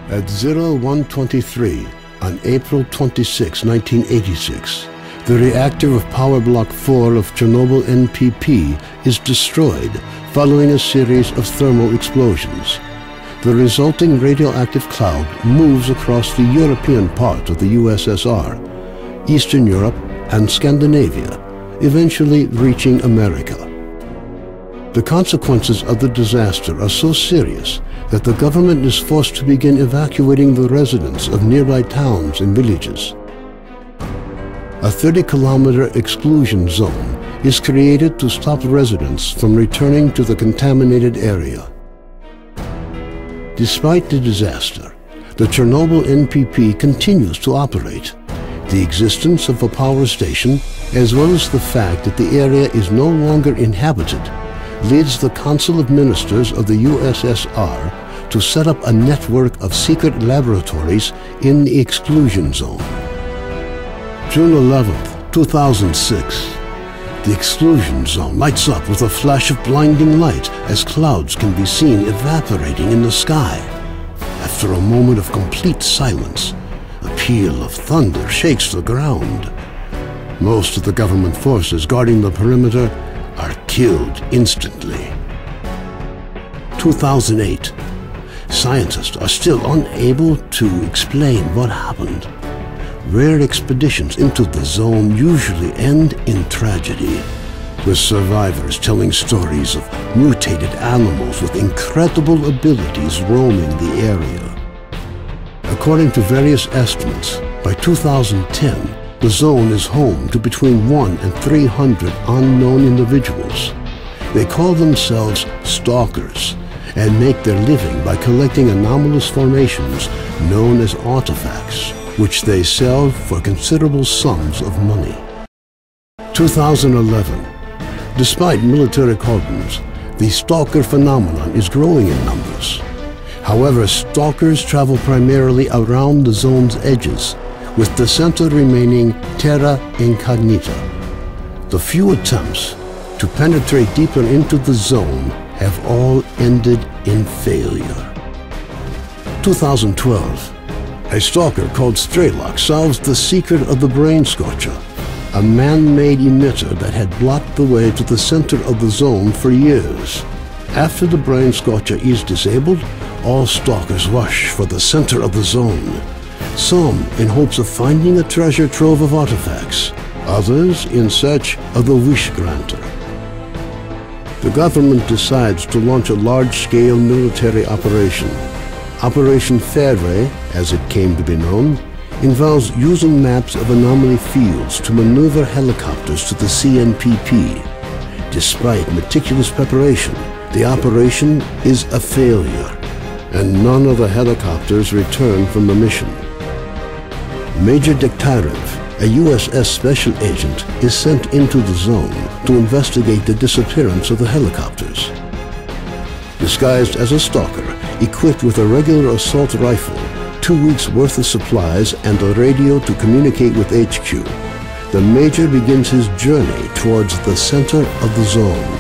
At 0123 on April 26, 1986, the reactor of Power Block 4 of Chernobyl NPP is destroyed following a series of thermal explosions. The resulting radioactive cloud moves across the European part of the USSR, Eastern Europe, and Scandinavia, eventually reaching America. The consequences of the disaster are so serious that the government is forced to begin evacuating the residents of nearby towns and villages. A 30-kilometer exclusion zone is created to stop residents from returning to the contaminated area. Despite the disaster, the Chernobyl NPP continues to operate. The existence of a power station, as well as the fact that the area is no longer inhabited, leads the Council of Ministers of the USSR to set up a network of secret laboratories in the exclusion zone. June 11, 2006. The exclusion zone lights up with a flash of blinding light as clouds can be seen evaporating in the sky. After a moment of complete silence, a peal of thunder shakes the ground. Most of the government forces guarding the perimeter are killed instantly. 2008. Scientists are still unable to explain what happened. Rare expeditions into the zone usually end in tragedy, with survivors telling stories of mutated animals with incredible abilities roaming the area. According to various estimates, by 2010, the zone is home to between 1 and 300 unknown individuals. They call themselves stalkers and make their living by collecting anomalous formations known as artifacts, which they sell for considerable sums of money. 2011. Despite military cordons, the stalker phenomenon is growing in numbers. However, stalkers travel primarily around the zone's edges, with the center remaining terra incognita. The few attempts to penetrate deeper into the zone have all ended in failure. 2012. A stalker called S.T.A.L.K.E.R solves the secret of the brain scorcher, a man-made emitter that had blocked the way to the center of the zone for years. After the brain scorcher is disabled, all stalkers rush for the center of the zone. Some in hopes of finding a treasure trove of artifacts, others in search of the wish granter. The government decides to launch a large-scale military operation. Operation Fairway, as it came to be known, involves using maps of anomaly fields to maneuver helicopters to the CNPP. Despite meticulous preparation, the operation is a failure, and none of the helicopters return from the mission. Major Dektarev, a USS special agent, is sent into the zone to investigate the disappearance of the helicopters. Disguised as a stalker, equipped with a regular assault rifle, 2 weeks' worth of supplies, and a radio to communicate with HQ, the Major begins his journey towards the center of the zone.